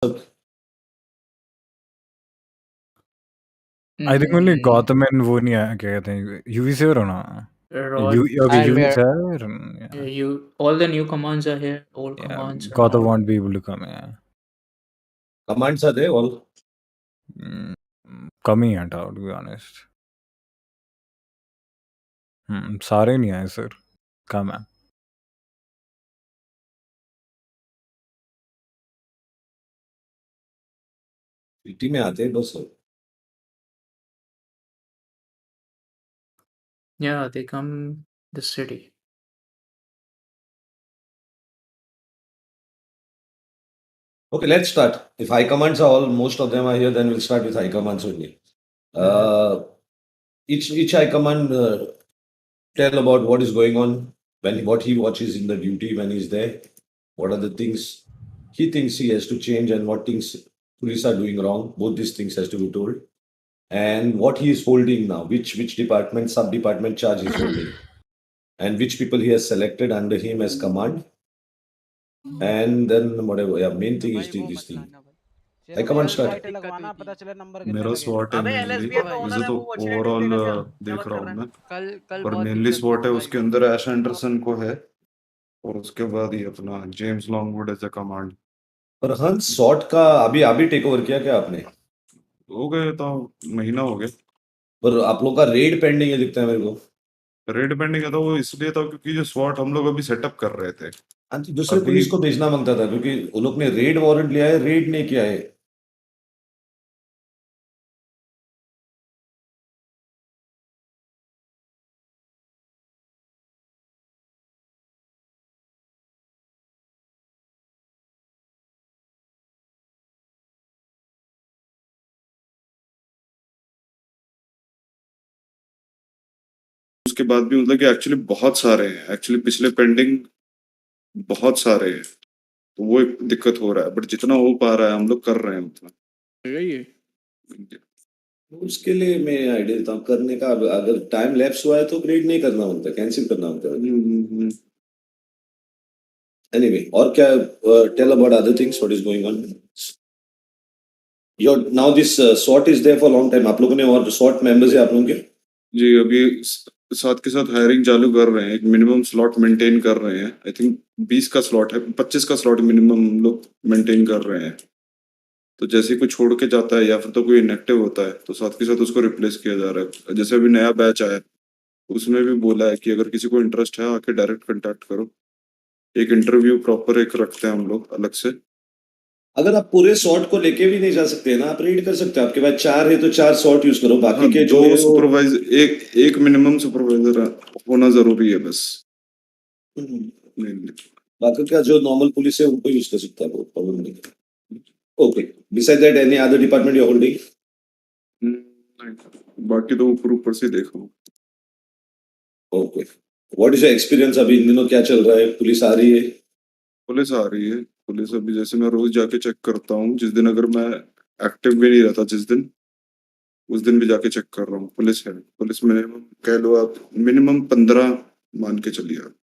I think only Gotham and वो नहीं आया क्या कहते हैं UV से हो ना Rod okay and UV where sir you all the new commands are here, old yeah commands are Gotham not. won't be able to come Commands are there all. कम ही है to be honest सारे नहीं आए sir कम है city में आते हैं बस. Yeah, they come the city. Okay, let's start. If high commands are all, most of them are here, then we'll start with high commands only. Each high command tell about what is going on, what he watches in the duty when he's there, what are the things he thinks he has to change, and what things police are doing wrong. Both these things has to be told, and what he is holding now, which department, sub department charge he's holding, and which people he has selected under him as command. And then whatever, yeah, main thing is this thing. High command start. मेरा SWOT है mainly. वैसे तो overall देख रहा हूँ मैं, पर mainly SWOT है. उसके अंदर ऐश एंडरसन को है, और उसके बाद ये अपना James Longwood as a command. पर हंस शॉट का अभी टेक ओवर किया क्या आपने? हो गए तो महीना हो गया. पर आप लोग का रेड पेंडिंग है दिखता है मेरे को. रेड पेंडिंग है तो वो इसलिए था क्योंकि जो SWOT हम लोग अभी सेटअप कर रहे थे. हाँ जी, दूसरे अभी- पुलिस को भेजना मांगता था क्योंकि उन लोग ने रेड वारंट लिया है, रेड नहीं किया है. उसके बाद भी मतलब कि एक्चुअली बहुत सारे हैं, एक्चुअली पिछले पेंडिंग बहुत सारे हैं, तो वो एक दिक्कत हो रहा है. बट जितना हो पा रहा है हम लोग कर रहे हैं उतना. उसके लिए मैं आइडिया देता हूँ करने का. अगर टाइम लैप्स हुआ है तो रेड नहीं करना होता, कैंसिल करना होता है. एनीवे, और क्या tell about other things, what is going on. Your now this SWOT is there for long time. आप लोगों ने और SWOT मेंबर्स है आप लोगों के? जी, अभी साथ के साथ हायरिंग चालू कर रहे हैं. एक मिनिमम स्लॉट मेंटेन कर रहे हैं. आई थिंक 20 का स्लॉट है, 25 का स्लॉट मिनिमम हम लोग मेंटेन कर रहे हैं. तो जैसे ही कोई छोड़ के जाता है या फिर तो कोई इनएक्टिव होता है तो साथ के साथ उसको रिप्लेस किया जा रहा है. जैसे अभी नया बैच आया, उसमें भी बोला है कि अगर किसी को इंटरेस्ट है आके डायरेक्ट कांटेक्ट करो. एक इंटरव्यू प्रॉपर एक रखते हैं हम लोग अलग से. अगर आप पूरे SWOT को लेके भी नहीं जा सकते ना, आप रेड कर सकते हो. आपके पास 4 है तो 4 SWOT यूज करो. बाकी हाँ, के जो दो सुपरवाइजर, एक मिनिमम सुपरवाइजर होना जरूरी है बस. बाकी का जो नॉर्मल पुलिस है उनको यूज कर सकता है, वो प्रॉब्लम नहीं है. Okay, beside that any other department you are holding? बाकी तो ऊपर से देख रहा हूँ. Okay, what is your experience? अभी इन दिनों क्या चल रहा है? पुलिस आ रही है? पुलिस आ रही है. पुलिस अभी जैसे मैं रोज जाके चेक करता हूँ. जिस दिन अगर मैं एक्टिव भी नहीं रहता, उस दिन भी जाके चेक कर रहा हूँ. पुलिस है. पुलिस मिनिमम कह लो आप, मिनिमम 15 मान के चलिए आप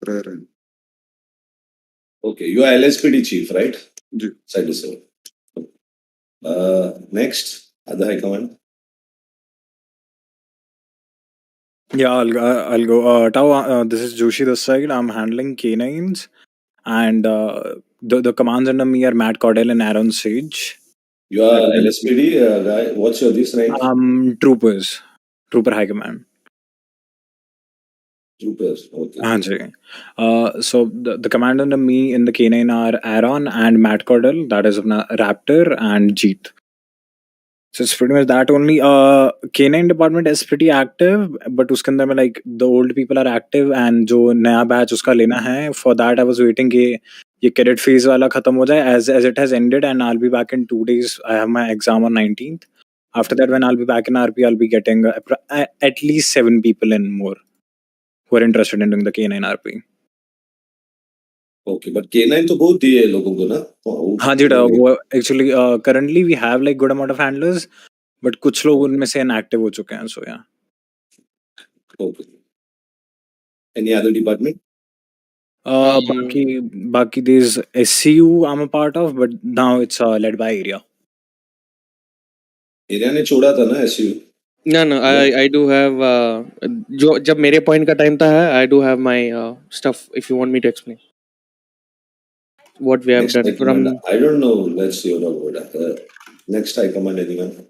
रह रहे हैं. Okay, you are LSPD chief, right? जी. साइड से. Next, other high command. Yeah, I'll go. Tao, this is Joshi this side. I'm handling canines, and the commands under me are Matt Cordell and Aaron Sage. You are LSPD guy. What's your this rank? Trooper High Command. Troopers. Okay. हाँ जी. So the command under me in the canine are Aaron and Matt Cordell. That is अपना Raptor and Jeet. So it's pretty much that only. Canine department is pretty active, but उसके अंदर में like the old people are active and जो नया batch उसका लेना है, for that I was waiting कि ये cadet phase वाला खत्म हो जाए as it has ended, and I'll be back in 2 days. I have my exam on 19th. After that, when I'll be back in RP, I'll be getting at least 7 people and more who are interested in doing the K9 RP. Okay, but K9 तो बहुत दिए लोगों को ना. हाँ जी, वो actually currently we have like good amount of handlers, but कुछ लोग उनमें से inactive हो चुके हैं, so yeah. Okay. Any other department? Baki there's SCU I'm a part of, but now it's led by area. Area ने छोड़ा था ना SU. No, I do have जो जब मेरे point का time था I do have my stuff if you want me to explain what we have Next done high from. command. I don't know. Let's see about that. Next high command, anyone?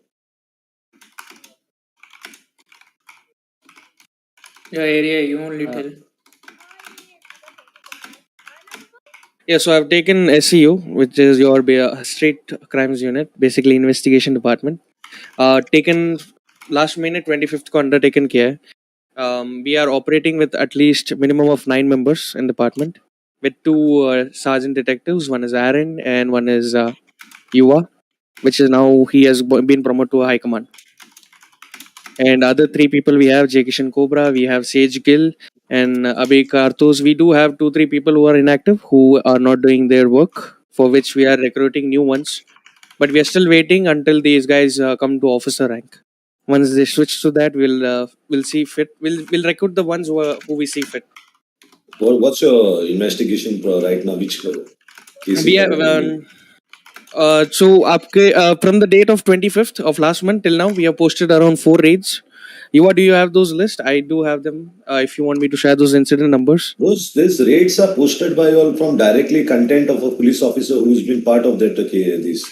Your area, you only tell. Yeah, so I've taken SEU, which is your Street Crimes Unit, basically investigation department. Taken last minute 25th को undertaken किया है. We are operating with at least minimum of 9 members in department with 2 sergeant detectives. One is Aaron and one is Yuva, which is now he has been promoted to a high command. And other 3 people we have J. Kishan Cobra, we have Sage Gill, and Abhi Karthus. We do have 2-3 people who are inactive, who are not doing their work, for which we are recruiting new ones. But we are still waiting until these guys come to officer rank. Once they switch to that, we'll see fit. We'll recruit the ones who we see fit. What's your investigation right now? Which case? We have so from the date of 25th of last month till now, we have posted around 4 raids. Yuva, do you have those lists? I do have them. If you want me to share those incident numbers. These raids are posted by all from directly content of a police officer who's been part of that case.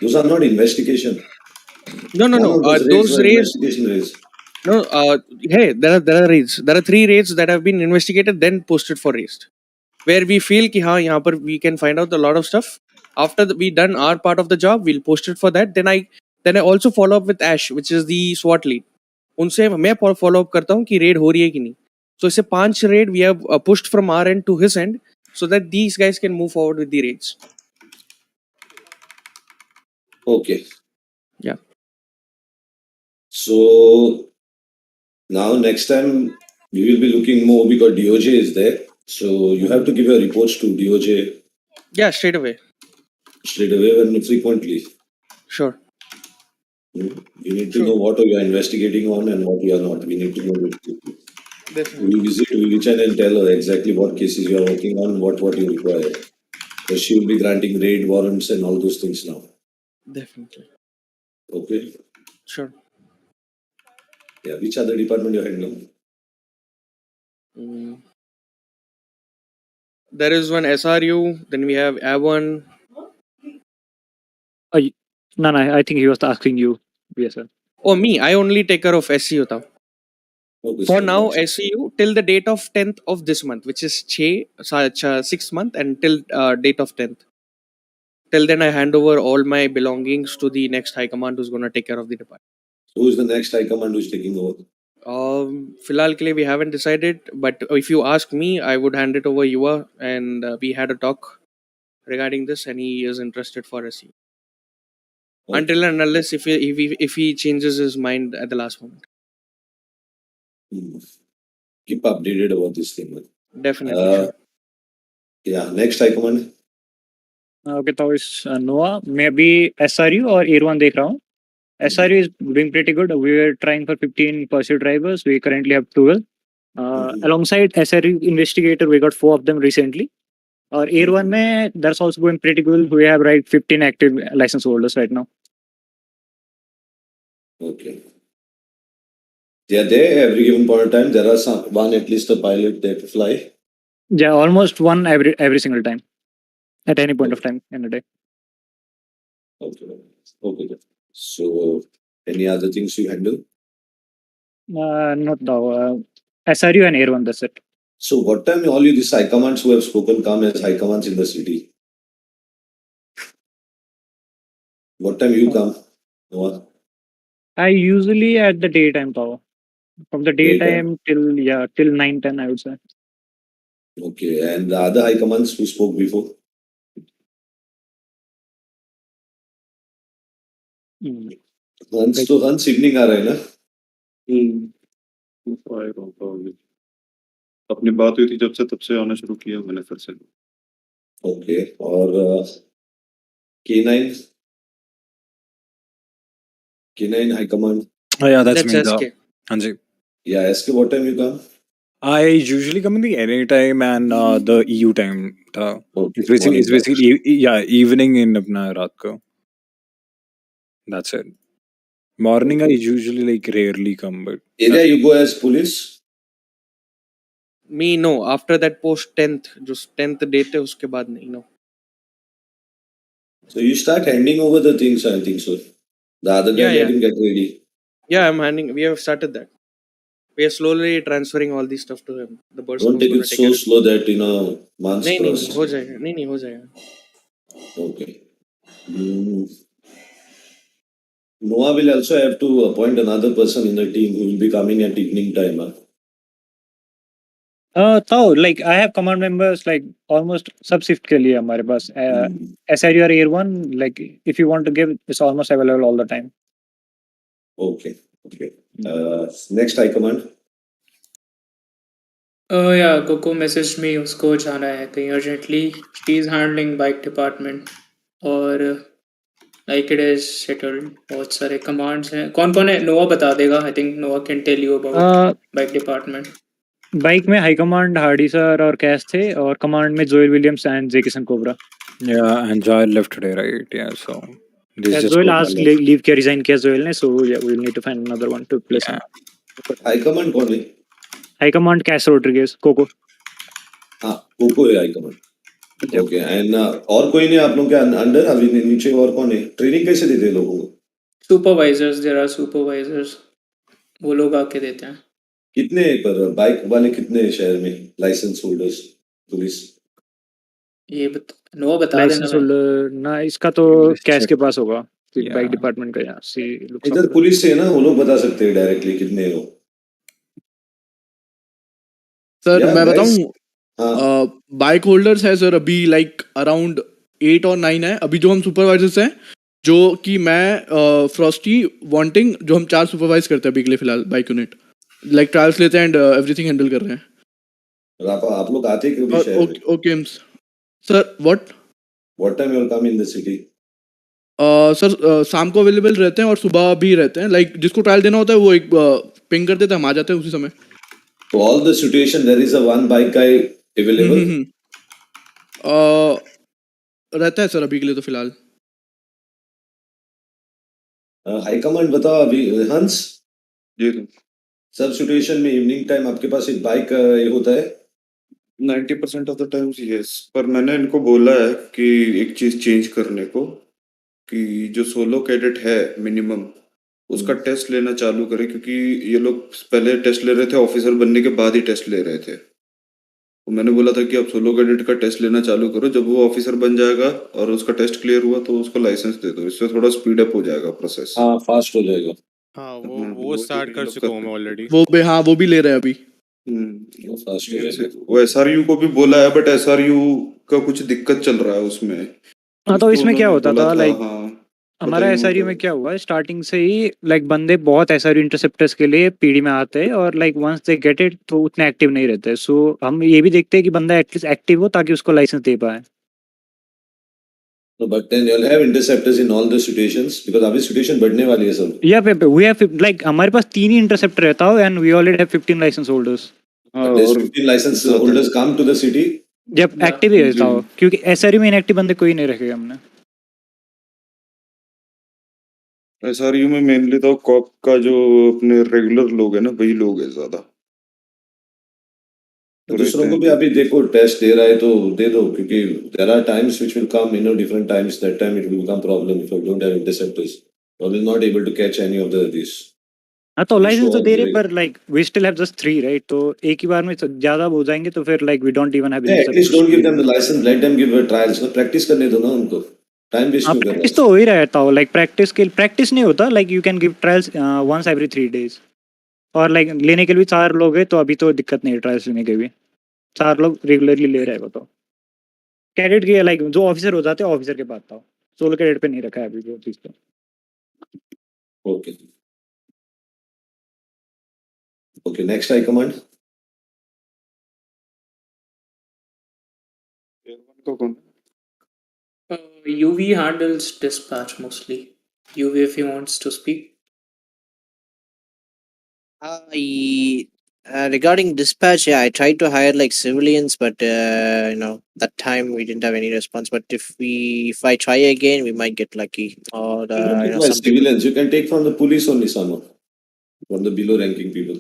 Those are not investigation. No. Those raids. Investigation raids. No. Hey, there are raids. There are 3 raids that have been investigated then posted for raid, where we feel कि हाँ यहाँ पर we can find out a lot of stuff. After we done our part of the job, we'll post it for that. Then I also follow up with Ash, which is the SWAT lead. उनसे मैं follow up करता हूँ कि raid हो रही है कि नहीं. So ऐसे 5 raid we have pushed from our end to his end, so that these guys can move forward with the raids. Okay. Yeah. So now next time we will be looking more because DOJ is there. So you have to give your reports to DOJ. Yeah, straight away. Straight away and frequently. Sure. You need to know what you are investigating on and what you are not. We need to know. Definitely. We reach out and tell her exactly what cases you are working on, what you require. So she will be granting raid warrants and all those things now. Definitely. Okay. Sure. Yeah. Which other department you are handling? There is one SRU. Then we have A1. No, I think he was asking you. Yes, sir. Oh, me. I only take care of SCU now. Okay, For so now, that's- SCU till the date of 10th of this month, which is 6th month, and till date of 10th. Till then, I hand over all my belongings to the next high command who's going to take care of the department. Who is the next high command who is taking over? Filal ke liye we haven't decided, but if you ask me, I would hand it over Yuva, and we had a talk regarding this, and he is interested for SCU. Okay. Until and unless if he changes his mind at the last moment. Keep updated about this thing, man. Definitely, sure. Yeah, next high command. Okay, तो इस Noah maybe SRU or Air1 देख रहा हूँ. SRU is doing pretty good. We are trying for 15 pursuit drivers. We currently have 12. Alongside SRU investigator, we got 4 of them recently. Or Air1 में that's also going pretty good. We have 15 active license holders right now. Okay. They are there every given point of time. There are one at least a pilot there to fly. Yeah, almost one every single time, at any point of time in a day. Okay. So, any other things you handle? Not now. SRU and Air1, that's it. So, what time all you these high commands who have spoken come as high commands in the city? What time you come, Noah? I usually at the daytime power. From the daytime till 9-10, I would say. Okay, and the other high commands who spoke before? Hans evening आ रहा है ना? अपनी बात हुई थी जब से तब से आना शुरू किया मैंने फिर से. Okay, और K9 high command. Oh yeah, that's me. SK. Hanji. Yeah, SK, what time you come? I usually come in the NA time and the EU time. Okay, It's basically morning time. yeah, evening in अपना रात को. That's it. Morning I usually like rarely come, but Area you go as police? Me no. After that post 10th, just 10th date है उसके बाद नहीं no. So you start handing over the things, I think so. The other guy Yeah, let yeah. him get ready. Yeah, I'm handing. We have started that. We are slowly transferring all these stuff to him. The person Don't who's take going it to take so care. slow that months नहीं cross. हो जाएगा. नहीं हो जाएगा. Okay. Noah will also have to appoint another person in the team who will be coming at evening time. तो like I have command members like almost सब shift के लिए हमारे पास SRU or Air 1 like if you want to give it's almost available all the time. Okay. Next high command. Yeah, Coco messaged me उसको जाना है कहीं urgently. She is handling bike department और like it is settled. बहुत सारे commands हैं. कौन है? Noah बता देगा. I think Noah can tell you about bike department. Bike में हाई कमांड हार्डी सर और कैश थे और कमांड में Joel Williams and J Kishan cobra. yeah, and Joy left today, right? Yeah, so this just Joel Gopal आज left. Leave किया resign किया Joel ने so yeah we will need to find another one to replace him. High command कौन है? High command Cash Rodriguez Coco. हाँ, Coco है high command. Okay and और कोई नहीं आप लोग के अंडर अभी नीचे और कौन है? ट्रेनिंग कैसे देते हैं लोगों को? Supervisors, there are supervisors. वो लोग आके देते हैं. कितने पर बाइक वाले कितने शहर में लाइसेंस होल्डर्स पुलिस? ये Noah बता देना लाइसेंस भाई. होल्डर ना इसका तो Let's कैश check. के पास होगा. Yeah. बाइक डिपार्टमेंट का यहाँ से इधर पुलिस से है ना वो लोग बता सकते हैं डायरेक्टली कितने हो. सर Yeah, मैं guys. बताऊं बाइक होल्डर्स है सर अभी लाइक अराउंड 8 और 9 है अभी जो हम सुपरवाइजर्स हैं जो कि मैं फ्रॉस्टी वांटिंग जो हम 4 सुपरवाइज करते हैं अभी के लिए फिलहाल बाइक यूनिट लाइक ट्रायल्स लेते हैं एंड एवरीथिंग हैंडल कर रहे हैं. आप लोग आते क्यों भी शहर में? Okay sir What time you will come in the city? Sir शाम को अवेलेबल रहते हैं और सुबह भी रहते हैं लाइक जिसको ट्रायल देना होता है वो एक पिंग कर देता है हम आ जाते हैं उसी समय. So all the situation there is a one bike guy available. रहता है सर अभी के लिए तो फिलहाल. हाई कमांड बताओ अभी हंस. जी सब सिचुएशन में इवनिंग टाइम आपके पास एक बाइक होता है? 90% ऑफ द टाइम्स यस, पर मैंने इनको बोला है कि एक चीज चेंज करने को कि जो सोलो कैडेट है मिनिमम उसका टेस्ट लेना चालू करें क्योंकि ये लोग पहले टेस्ट ले रहे थे ऑफिसर बनने के बाद ही टेस्ट ले रहे थे. तो मैंने बोला था कि आप सोलो कैडेट का टेस्ट लेना चालू करो, जब वो ऑफिसर बन जाएगा और उसका टेस्ट क्लियर हुआ तो उसको लाइसेंस दे दो, इससे थोड़ा स्पीड अप हो जाएगा प्रोसेस. हाँ फास्ट हो जाएगा. हाँ वो स्टार्ट कर चुका हूँ मैं ऑलरेडी. वो भी ले रहे हैं अभी. फास्ट हो जाएगा. वो एसआरयू को भी बोला है बट एसआरयू का कुछ दिक्कत चल रहा है उसमें. हाँ तो इसमें क्या होता था लाइक हाँ हमारा एसआरयू में क्या हुआ स्टार्टिंग से ही लाइक बंदे बहुत एसआरयू इंटरसेप्टर्स के लिए पीडी में आते हैं और like once they get it तो उतने एक्टिव नहीं रहते. सो हम ये भी देखते हैं कि बंदा एटलीस्ट एक्टिव हो ताकि उसको लाइसेंस दे पाए. No, but then you'll have interceptors in all the situations because अभी situation बढ़ने वाली है सब. या we have like हमारे पास 3 ही इंटरसेप्टर रहता हो and we already have 15 license holders. There's 15 license holders come to the city. जब एक्टिव ही रहता हो क्योंकि एसआरयू में इनएक्टिव बंदे कोई नहीं रखेगा हमने. एसआरयू में मेनली तो कॉप का जो अपने रेगुलर लोग है ना वही लोग है ज्यादा. दूसरों को भी अभी देखो टेस्ट दे रहा है तो दे दो क्योंकि there are times which will come different times. That time it will become problem if you don't have interceptors. You will not able to catch any of these. हाँ तो लाइसेंस तो दे रहे पर like we still have just 3 right. तो एक ही बार में ज्यादा हो जाएंगे तो फिर like we don't even have at least don't give them the license, let them give trials. ना प्रैक्टिस करने दो ना उनको. टाइम वेस्ट क्यों कर रहे प्रैक्टिस तो हो ही रहता हो लाइक प्रैक्टिस नहीं होता like you can give trials once every 3 days. और लाइक लेने के लिए 4 लोग हैं तो अभी तो दिक्कत नहीं है ट्रायल्स लेने के भी 4 लोग रेगुलरली ले रहे हैं. वो तो कैडेट के लाइक जो ऑफिसर हो जाते हैं ऑफिसर के पास था सोलो कैडेट पे नहीं रखा है अभी वो चीज तो. Okay. Okay, next high command. UV handles dispatch mostly. UV if he wants to speak. Regarding dispatch, yeah, I tried to hire like civilians, but that time we didn't have any response. But if I try again, we might get lucky. Or You don't require some people. civilians. You can take from the police only someone, from the below ranking people.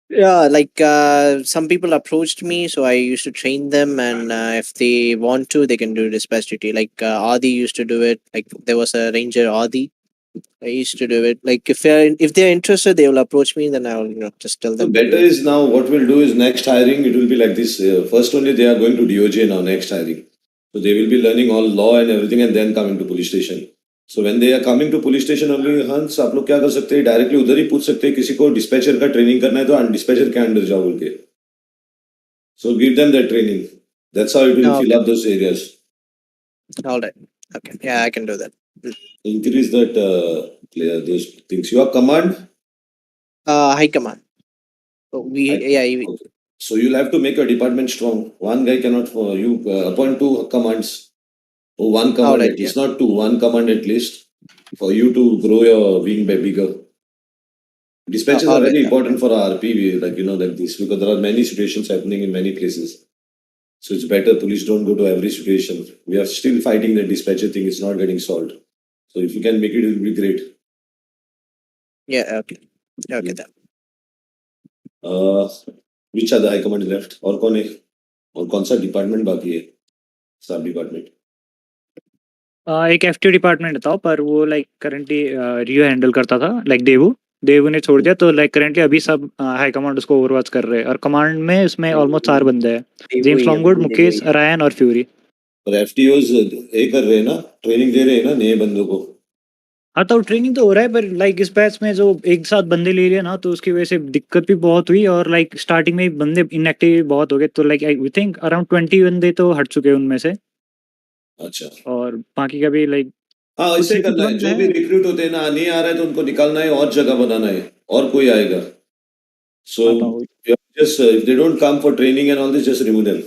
Yeah, like some people approached me, so I used to train them, and if they want to, they can do dispatch duty. Like Adi used to do it. Like there was a ranger Adi. I used to do it. Like if they're interested, they will approach me. Then I'll just tell So them to do better it. is now what we'll do is next hiring, it will be like this. First only they are going to DOJ now, next hiring. So they will be learning all law and everything and then coming to police station. So when they are coming to police station only, हंस आप लोग क्या कर सकते हैं directly उधर ही पूछ सकते हैं किसी को डिस्पैचर का ट्रेनिंग करना है तो डिस्पैचर के अंडर जाओ बोल के. So give them that training. That's how it will fill Okay. up those areas. All right. Okay. Yeah, I can do that. Increase that those things. You have command. High command. So Okay. So you'll have to make your department strong. One guy cannot. You appoint two commands. Or one command Alright, at least, not two. One command at least for you to grow your wing bigger. Dispatches are very important for our RP, like like this, because there are many situations happening in many places. So it's better police don't go to every situation. We are still fighting the dispatcher thing. It's not getting solved. So if you can make it, it will be great. Yeah. Okay. Okay. Then. Which other high command left? और कौन है? और कौन सा department बाकी है? सब department. एक एफटी डिपार्टमेंट था पर वो लाइक करंटली रियो हैंडल करता था लाइक देवू ने छोड़ दिया तो लाइक करंटली अभी सब हाई कमांड उसको ओवरवॉच कर रहे हैं और कमांड में इसमें ऑलमोस्ट 4 बंदे हैं जेम्स लॉन्गवुड मुकेश रायन और फ्यूरी और एफटीओज ये कर रहे हैं ना ट्रेनिंग दे रहे हैं ना नए बंदों को. हाँ तो ट्रेनिंग तो हो रहा है पर लाइक इस बैच में जो एक साथ बंदे ले लिए ना तो उसकी वजह से दिक्कत भी बहुत हुई और लाइक स्टार्टिंग में बंदे इनएक्टिव बहुत हो गए तो लाइक आई थिंक अराउंड 20 बंदे तो हट चुके हैं उनमें से. अच्छा. और बाकी का भी लाइक हाँ ऐसे करना है. जो भी रिक्रूट होते हैं ना नहीं आ रहा है तो उनको निकालना है और जगह बनाना है और कोई आएगा. So just if they don't come for training and all this, just remove them.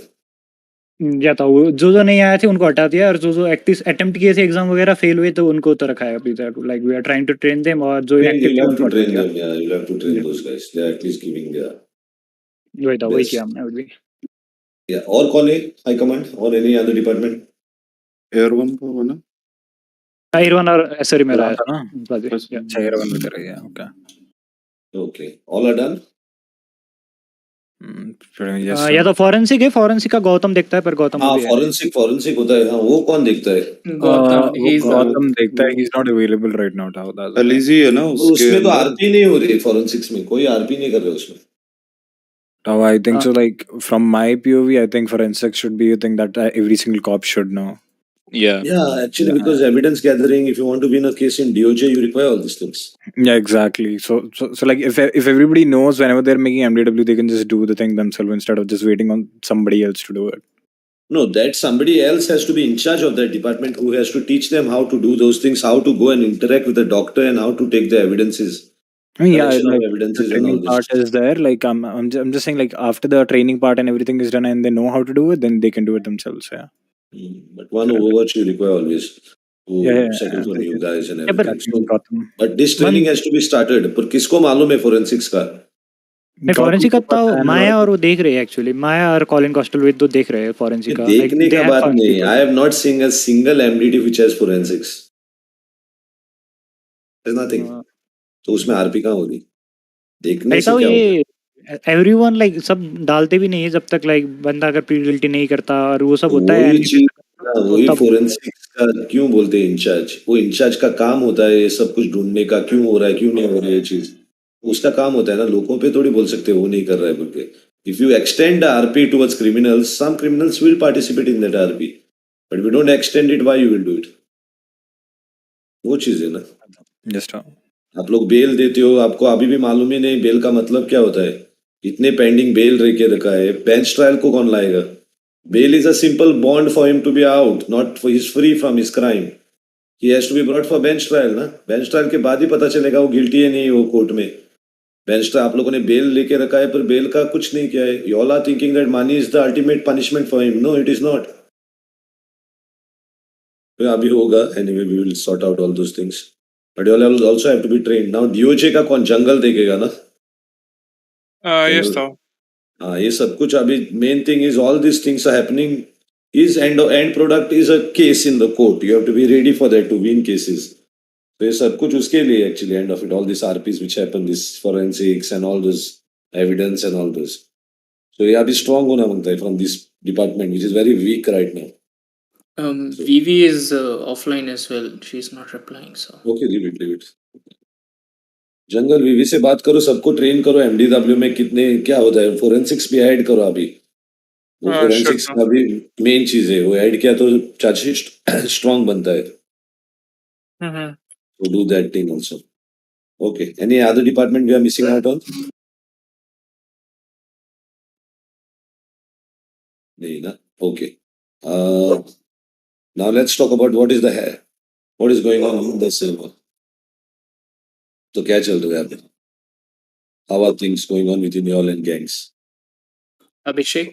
या था वो जो नहीं आए थे उनको हटा दिया और जो अटेम्प्ट किए थे एग्जाम वगैरह फेल हुए तो उनको तो रखा है अभी तक like we are trying to train them और जो you have to train them. Yeah, you have to train those guys. They are at least giving their वही किया हमने अभी. Yeah. और कौन है हाई कमांड और any other department? Air one का वो ना एयर1 और एसआर में रहा था ना. अच्छा एयर1 में कर रही है. Okay. Okay. All are done. या तो फॉरेंसिक है फॉरेंसिक का गौतम देखता है पर गौतम हाँ फॉरेंसिक होता है. हाँ वो कौन देखता है? गौतम देखता है. he's not available right now. Elegy है ना उसमें तो आरपी नहीं हो रही. फॉरेंसिक्स में कोई आरपी नहीं कर रहे उसमें. I think so. Like from my POV, I think forensics should be a thing that every single cop should know. Yeah, actually, because evidence gathering, if you want to win a case in DOJ, you require all these things. Yeah, exactly. So like if everybody knows whenever they're making MDW, they can just do the thing themselves instead of just waiting on somebody else to do it. No, that somebody else has to be in charge of that department who has to teach them how to do those things, how to go and interact with the doctor and how to take the evidences. I mean, yeah, Collection of like evidences the and all training this. part is there. Like I'm just saying, like after the training part and everything is done and they know how to do it, then they can do it themselves. Yeah. But one overwatch you require always to settle for new guys and everything. So, but this training has to be started. पर किसको मालूम है forensics का? Forensic का तो माया और वो देख रहे हैं एक्चुअली माया और कॉलिन कॉस्टलविथ तो देख रहे हैं फॉरेंसिक का. देखने का बात नहीं. I have not seen a single MDT which has forensics. There's nothing. तो उसमें आरपी कहाँ होगी? देखने से क्या होगा? एवरीवन लाइक सब डालते भी नहीं है जब तक लाइक बंदा अगर प्री गिल्टी नहीं करता और वो सब होता है. वही फोरेंसिक्स का क्यों बोलते हैं इंचार्ज? वो इंचार्ज का काम होता है ये सब कुछ ढूंढने का. क्यों हो रहा है क्यों नहीं हो रहा है ये चीज उसका काम होता है ना. लोगों पे थोड़ी बोल सकते हो वो नहीं कर रहा है बोल के. If you extend RP towards criminals, some criminals will participate in that RP, but we don't extend it. Why you will do it? वो चीज है ना. जस्ट आप लोग बेल देते हो, आपको अभी भी मालूम ही नहीं बेल का मतलब क्या होता है. इतने पेंडिंग बेल रह के रखा है. बेंच ट्रायल को कौन लाएगा? Bail is a simple bond for him to be out, not for he's free from his crime. He has to be brought for bench trial ना. Bench trial के बाद ही पता चलेगा वो गिल्टी है नहीं वो कोर्ट में. बेंच ट्रायल आप लोगों ने बेल लेके रखा है पर बेल का कुछ नहीं किया है. You all are thinking that money is the ultimate punishment for him. No, it is not. तो अभी होगा. Anyway, we will sort out all those things. But you all also have to be trained. Now DOJ का कौन जंगल देखेगा ना? Yes, sir. हाँ, ये सब कुछ अभी main thing is all this things are happening is end product is a case in the court you have to be ready for that to win cases तो ये सब कुछ उसके लिए actually end of it all this RPs which happen this forensics and all this evidence and all this so ये अभी strong होना मांगता है from this department which is very weak right now Vivi is offline as well. She's not replying. So okay leave it जंगल Vivi से बात करो सबको ट्रेन करो एमडीडब्ल्यू में कितने क्या होता है फोरेंसिक्स भी ऐड करो अभी वो Sure, फोरेंसिक्स sir. का भी मेन चीज है वो ऐड किया तो चार्जशीट स्ट्रांग बनता है Mm-hmm. so do that thing also okay any other department we are missing out on nahi na okay now let's talk about what is going on in the server तो क्या चल रहा है अभी how are things going on within all and gangs Abhishek,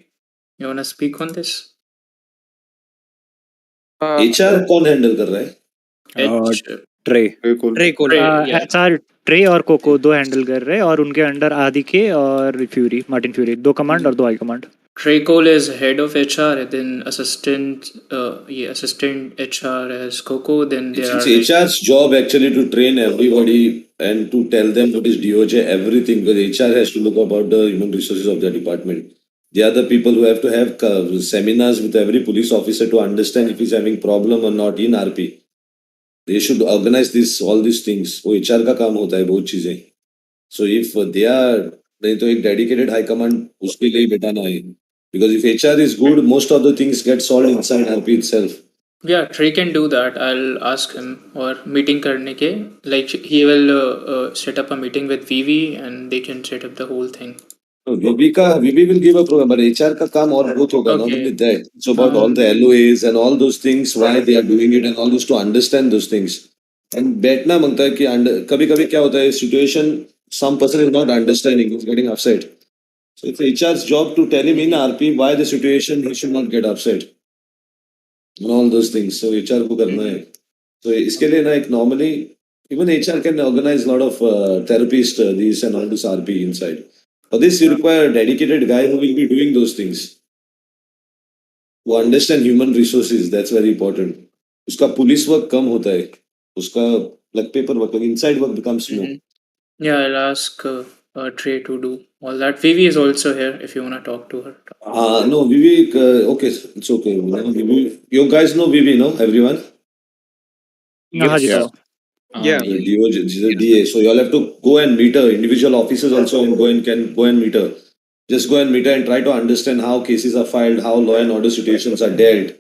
you wanna speak on this? HR कौन handle कर रहा है ट्रे बिल्कुल Trey Cole. yeah. HR tray और कोको दो हैंडल कर रहे हैं और उनके अंडर आदिके और फ्यूरी मार्टिन फ्यूरी दो कमांड और दो high command Trey Cole is head of HR, and then assistant HR as Coco. Then there are It's HR's job actually to train everybody and to tell them what is DOJ, everything, because HR has to look about the human resources of the department. They are the people who have to have seminars with every police officer to understand if he's having problem or not in RP. They should organize all these things. वो HR का काम होता है बहुत चीजें. So if they are नहीं तो एक dedicated high command उसके लिए बैठाना है. Because if HR is good, most of the things get solved inside RP itself. Yeah, Trey can do that. I'll ask him or meeting karne ke. Like he will set up a meeting with Vivi and they can set up the whole thing. No, VB will give a program, but HR का काम और बहुत होगा. Not Okay. only that, it's about all the LOAs and all those things, why they are doing it and all those to understand those things. And बैठना मांगता है कि कभी-कभी क्या होता है situation some person is not understanding, he's getting upset. So it's HR's job to tell him in RP why the situation he should not get upset. And all those things. So HR को करना है. So इसके लिए ना एक normally even HR can organize a lot of therapists these and all this RP inside. For this you require a dedicated guy who will be doing those things. Who understand human resources. That's very important. उसका police work कम होता है. उसका like paper work, like inside work becomes more. Yeah, I'll ask Trey to do all that. Vivi is also here if you wanna talk to her. No, Vivek, okay, it's okay. You guys know Vivi, no? Everyone? हाँ जी Yeah. Yeah. The DOJ, she's a DA. So you all have to go and meet her. Individual officers also can go and meet her. Just go and meet her and try to understand how cases are filed, how law and order situations are dealt.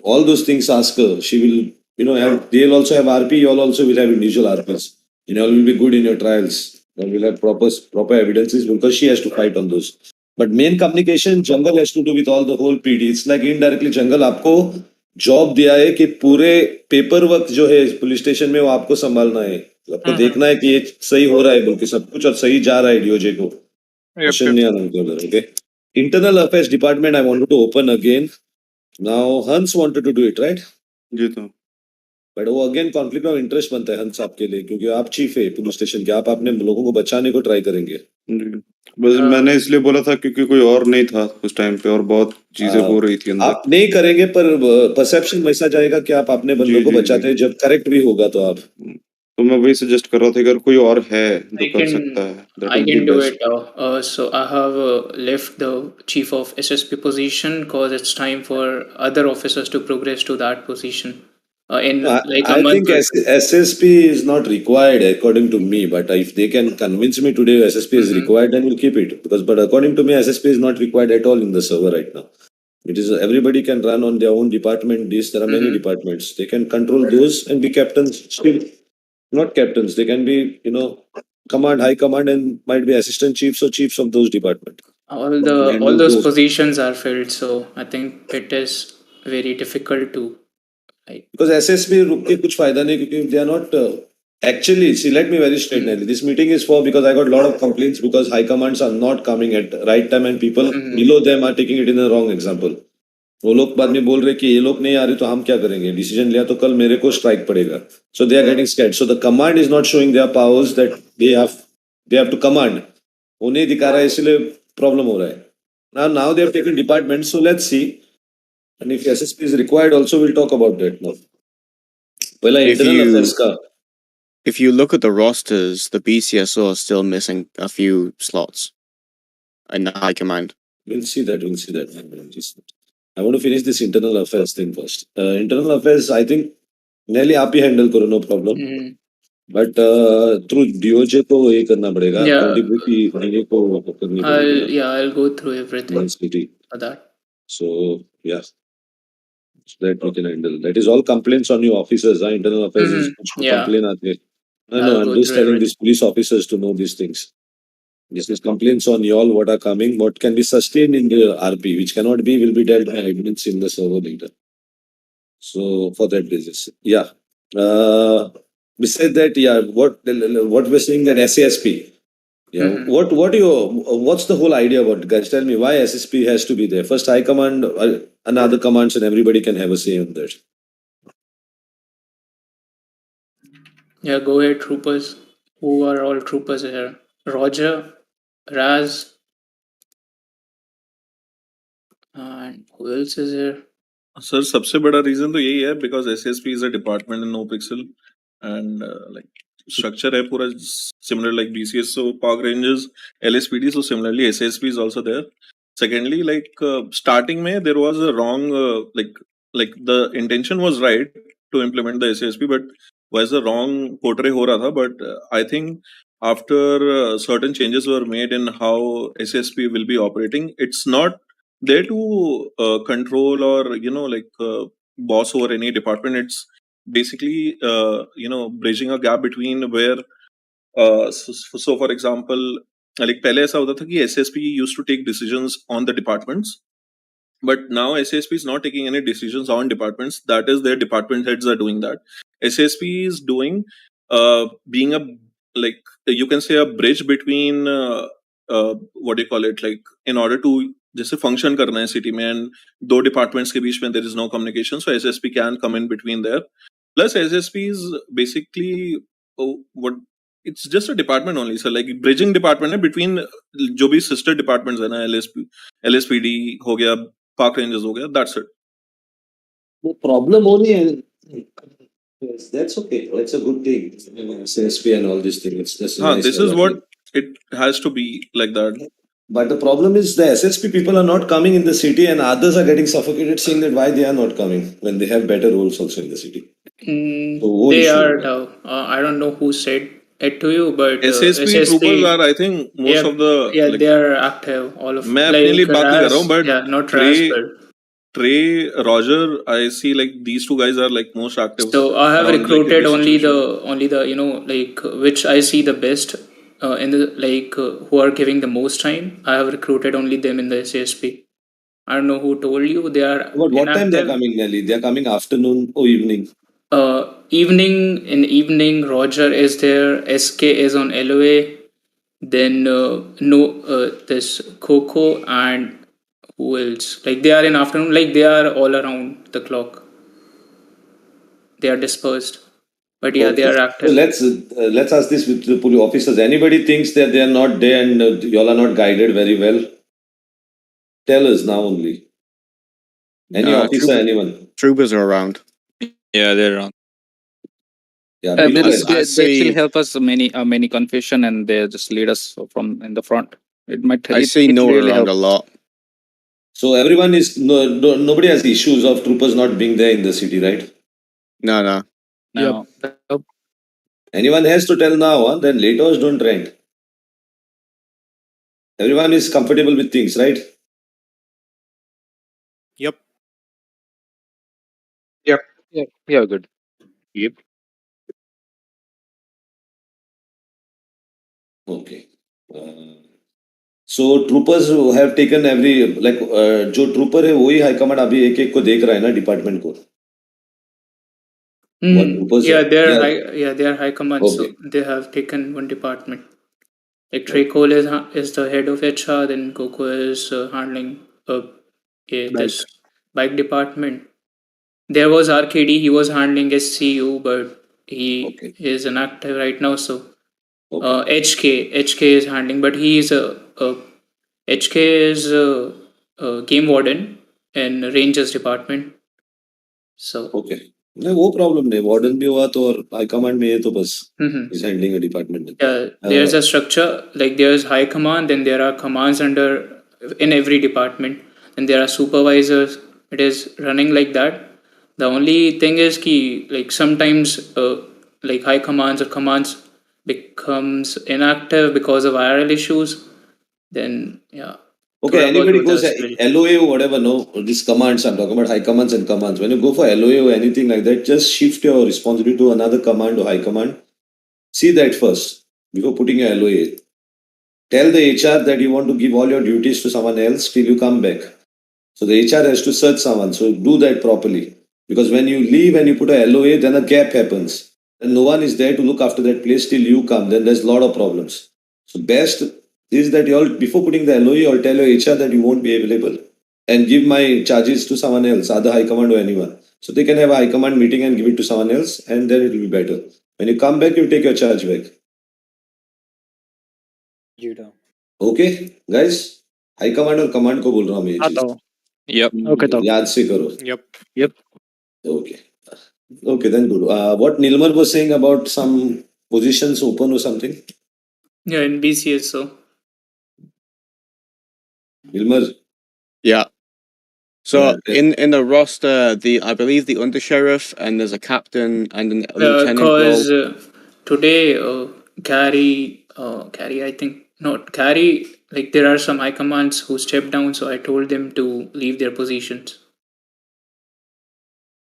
All those things ask her. She will, they'll also have RP, you all also will have individual RPs. You all will be good in your trials. You will have proper evidences because she has to fight on those. But main communication, Jungle has to do with all the whole PD. It's like indirectly Jungle आपको job दिया है कि पूरे paper work जो है police station में वो आपको संभालना है आपको देखना है कि ये सही हो रहा है बोल के सब कुछ और सही जा रहा है डीओजे को क्वेश्चन नहीं आना उनके उधर okay internal affairs department I wanted to open again now Hans wanted to do it right जी तो बट वो अगेन कॉन्फ्लिक्ट ऑफ इंटरेस्ट बनता है हंस आपके लिए क्योंकि आप चीफ है पुलिस स्टेशन के आप अपने लोगों को बचाने को ट्राई करेंगे जी बस मैंने इसलिए बोला था क्योंकि कोई और नहीं था उस टाइम पे और बहुत चीजें हो रही थी अंदर आप नहीं करेंगे पर परसेप्शन वैसा जाएगा कि आप अपने बंदों को जी, बचाते हैं जब करेक्ट भी होगा तो आप तो मैं वही सजेस्ट कर रहा था अगर कोई और है जो I कर can- सकता है that I would be can do best. it. So I have left the chief of SSP position because it's time for other officers to progress to that position. In like a I month. think SSP is not required according to me, but if they can convince me today SSP is required, then we'll keep it. But according to me, SSP is not required at all in the server right now. It is everybody can run on their own department. There are many departments. They can control those and be captains. Still, not captains. They can be command, high command, and might be assistant chiefs or chiefs of those departments. all those positions are filled, so I think it is very difficult to Because SSP रुक के कुछ फायदा नहीं क्योंकि they are not actually see let me very straight Nelly. This meeting is for because I got a lot of complaints because high commands are not coming at right time and people below them are taking it in a wrong example. वो लोग बाद में बोल रहे कि ये लोग नहीं आ रहे तो हम क्या करेंगे डिसीजन लिया तो कल मेरे को स्ट्राइक पड़ेगा so they are getting scared so the command is not showing their powers that they have to command वो नहीं दिखा रहा है इसलिए प्रॉब्लम हो रहा है. Now they have taken department, so let's see. And if SSP is required, also we'll talk about that now. पहला If internal you affairs का. if you look at the rosters, the BCSO is still missing a few slots in the high command. We'll see that. We'll see that. I want to finish this internal affairs thing first. Internal affairs, I think, Nelly आप ही handle करो, no problem. But through DOJ को ये करना पड़ेगा. Yeah. Accountability DA को करनी पड़ेगी. I'll go through everything SPT. for that. So yeah, so that we can handle. That is all complaints on you officers. Internal affairs is कुछ Yeah. complain आते हैं. No, I'll I'm go just through telling everything. these police officers to know these things. This is complaints on you all, what are coming, what can be sustained in the RP, which cannot be, will be dealt by admins in the server later. So for that basis, yeah. Besides that, yeah, what we're saying that SASP, yeah. What's the whole idea about it, guys? Tell me why SSP has to be there. First, High Command, another commands, and everybody can have a say on that. Yeah, go ahead, troopers. Who are all troopers here? Roger, Raz, and who else is here? Sir सबसे बड़ा reason तो यही है because SSP is a department in NoPixel and like structure है पूरा similar like BCSO park rangers LSPD so similarly SSP is also there secondly like starting में there was a wrong like the intention was right to implement the SSP but was a wrong portray हो रहा था but I think after certain changes were made in how SSP will be operating, it's not there to control or boss over any department. It's basically bridging a gap between where so for example like पहले ऐसा होता था कि SSP used to take decisions on the departments, but now SSP is not taking any decisions on departments. That is, their department heads are doing that. SSP is doing being a, like, you can say, a bridge between what do you call it, like in order to जैसे function करना है city में and दो departments के बीच में there is no communication, so SSP can come in between there. Plus SSP is basically what, it's just a department only sir, like bridging department है between जो भी सिस्टर डिपार्टमेंट्स है ना, एलएसपीडी हो गया, पार्क रेंजर्स हो गया, that's it. The problem only yes, that's okay. That's a good thing. SSP and all these things. It's just nice This is what it has to be like that. But the problem is the SSP people are not coming in the city, and others are getting suffocated seeing that why they are not coming when they have better roles also in the city. So They are now. I don't know who said it to you, but SSP troopers are, I think, most of the like, they are active. All of मैं अपने लिए बात नहीं कर रहा हूँ, but yeah, not Raz, but Trey, Roger, I see like these two guys are like most active. So I have around, like, recruited every only situation. the like which I see the best in the who are giving the most time. I have recruited only them in the SASP. I don't know who told you they are. But what time they are coming, Nelly? They are coming afternoon or evening? Evening, Roger is there. SK is on LOA. Then this Coco and who else? Like they are in afternoon. Like they are all around the clock. They are dispersed, but yeah, they are active. So let's ask this with the police officers. Anybody thinks that they are not there and y'all are not guided very well? Tell us now only. Any officer, anyone? Troopers are around. Yeah, they're around. Yeah, They I say- actually help us many confusion, and they just lead us from in the front. It might. I see it Noah really around helps. a lot. So everyone is nobody has issues of troopers not being there in the city, right? No. Now, Anyone has to tell now, then later don't rent. Everyone is comfortable with things, right? yeah, good. Okay. So troopers who have taken every like जो trooper है वही high command अभी एक एक को देख रहा है ना डिपार्टमेंट को. What troopers Yeah, are- they're yeah. high. Yeah, they are high command. Okay. So they have taken one department. Like Trey Cole is the head of HR. Then Coco is handling this bike department. There was RKD. He was handling SCU, but he Okay. is inactive right now. So HK is handling, but he is a HK is a game warden in Rangers department. So Okay. नहीं वो problem नहीं warden भी हुआ तो और high command में है तो बस is handling a department there's a structure, like there's high command, then there are commands under in every department, and there are supervisors. It is running like that. The only thing is ki, like sometimes like high commands or commands becomes inactive because of IRL issues. Then yeah. Okay, थोड़ा बहुत anybody होता है goes उसके लिए। LOA or whatever, no, these commands, I'm talking about high commands and commands. When you go for LOA or anything like that, just shift your responsibility to another command or high command. See that first before putting your LOA. Tell the HR that you want to give all your duties to someone else till you come back. So the HR has to search someone. So do that properly. Because when you leave and you put a LOA, then a gap happens. And no one is there to look after that place till you come. Then there's a lot of problems. So best is that you all, before putting the LOA, you'll tell your HR that you won't be available and give my charges to someone else, either high command or anyone. So they can have a high command meeting and give it to someone else, and then it will be better. When you come back, you take your charge back. Okay, guys? High command और command को बोल रहा हूँ मैं ये आता चीज हूँ Yep. ओके तो याद से करो. Yep. Okay. Okay, then good. What Nilmar was saying about some positions open or something? Yeah, in BCS. So Nilmar, Yeah. So Yeah, in the roster, I believe the undersheriff and there's a captain and a lieutenant because role. today Carrie, I think not Carrie, like there are some high commands who stepped down, so I told them to leave their positions.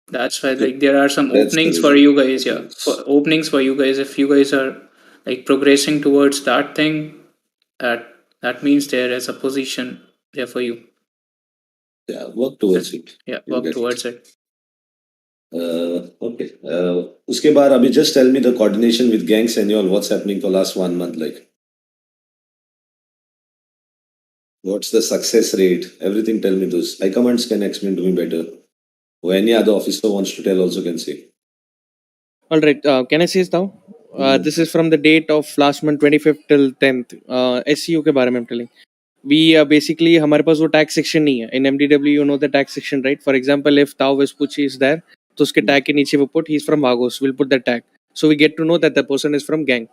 That's why like there are some that's the openings for reason. you guys. Yeah, for openings for you guys. If you guys are like progressing towards that thing, that means there is a position there for you. Yeah, work towards it. Yeah, You'll work get towards it. Okay. उसके बाद अभी just tell me the coordination with gangs and all. What's happening for last 1 month? Like, what's the success rate? Everything. Tell me those. High commands can explain to me better. Or any other officer wants to tell also can say. All right. Can I say this now? This is from the date of last month 25th till 10th. SCU के बारे में I'm telling. We basically हमारे पास वो tax section नहीं है. In MDW you know the tax section, right? For example, if Tao Vespucci is there, तो उसके tag के नीचे वो put he's from Vagos. We'll put that tag. So we get to know that the person is from gang.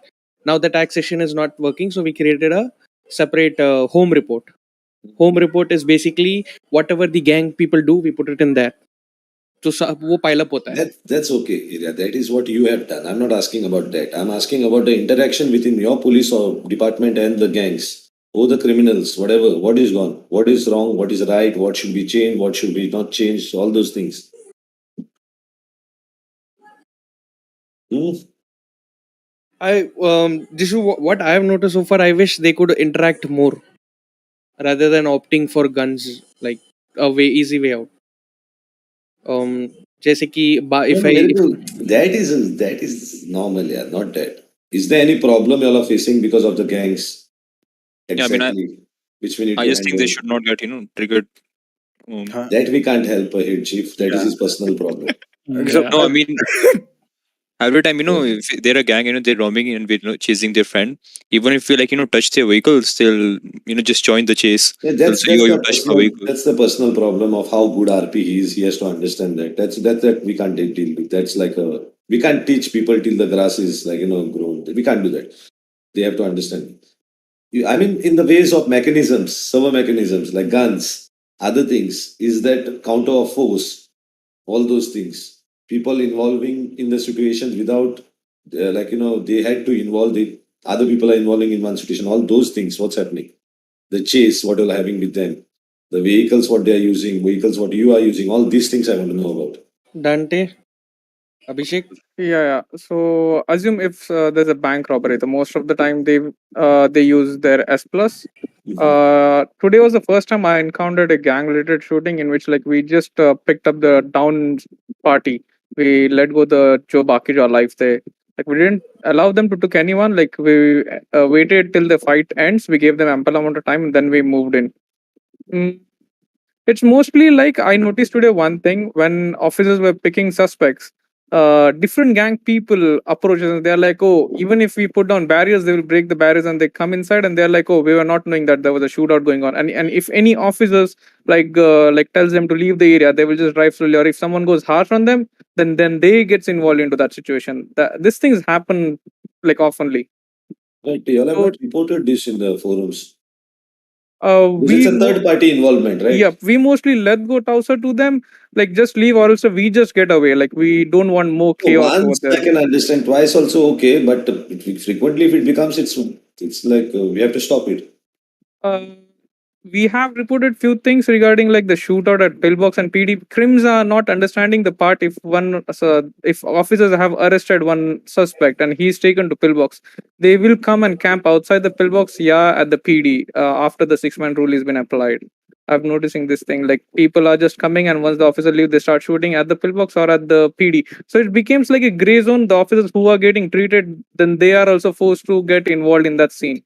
Now the tax section is not working, so we created a separate home report. Home report is basically whatever the gang people do, we put it in there. तो वो pile up होता है. That's okay, Ilya. That is what you have done. I'm not asking about that. I'm asking about the interaction within your police or department and the gangs or the criminals, whatever. What is gone? What is wrong? What is right? What should be changed? What should be not changed? All those things. This is what I have noticed so far. I wish they could interact more rather than opting for guns, like a easy way out. जैसे कि if I that is normal, yeah, not that. Is there any problem you all are facing because of the gangs? Yeah, I mean, Exactly. Which we need I to just think they handle. should not get triggered. That we can't help a head chief. That is his personal problem. No, I mean, every time if they're a gang, they're roaming and chasing their friend. Even if you touch their vehicle, still just join the chase. Yeah, They'll that's say, "Oh, you the touched my personal vehicle." that's the personal problem of how good RP he is. He has to understand that. That we can't deal with. That's like we can't teach people till the grass is grown. We can't do that. They have to understand. I mean, in the ways of mechanisms, server mechanisms like guns, other things, is that counter of force, all those things. People involving in the situations without, they had to involve the other people are involving in one situation. All those things, what's happening? The chase, what you're having with them, the vehicles, what they're using, vehicles, what you are using, all these things I want to know about. Dante, Abhishek. Yeah. So assume if there's a bank robbery, the most of the time they use their S plus. Today was the first time I encountered a gang-related shooting in which like we just picked up the down party. We let go the Joe Bakija life there. Like we didn't allow them to took anyone. Like we waited till the fight ends. We gave them ample amount of time, and then we moved in. Mm, it's mostly like I noticed today one thing when officers were picking suspects. different gang people approaches and they're like, oh, even if we put down barriers, they will break the barriers and they come inside and they're like, oh, we were not knowing that there was a shootout going on. And if any officers like tells them to leave the area, they will just drive slowly. Or if someone goes harsh on them, then they gets involved into that situation. These things happen like oftenly. Right, you all have So, not reported this in the forums. we This is a third party involvement, right? Yep, we mostly let go Tausa to them, like just leave or else we just get away. Like we don't want more So chaos over once there. I can understand, twice also okay, but frequently if it becomes, it's like we have to stop it. We have reported few things regarding like the shootout at pillbox and PD. Crims are not understanding the part if officers have arrested one suspect and he's taken to pillbox, they will come and camp outside the pillbox, at the PD after the 6-man rule has been applied. I'm noticing this thing like people are just coming and once the officer leave, they start shooting at the pillbox or at the PD. So it becomes like a gray zone. The officers who are getting treated, then they are also forced to get involved in that scene.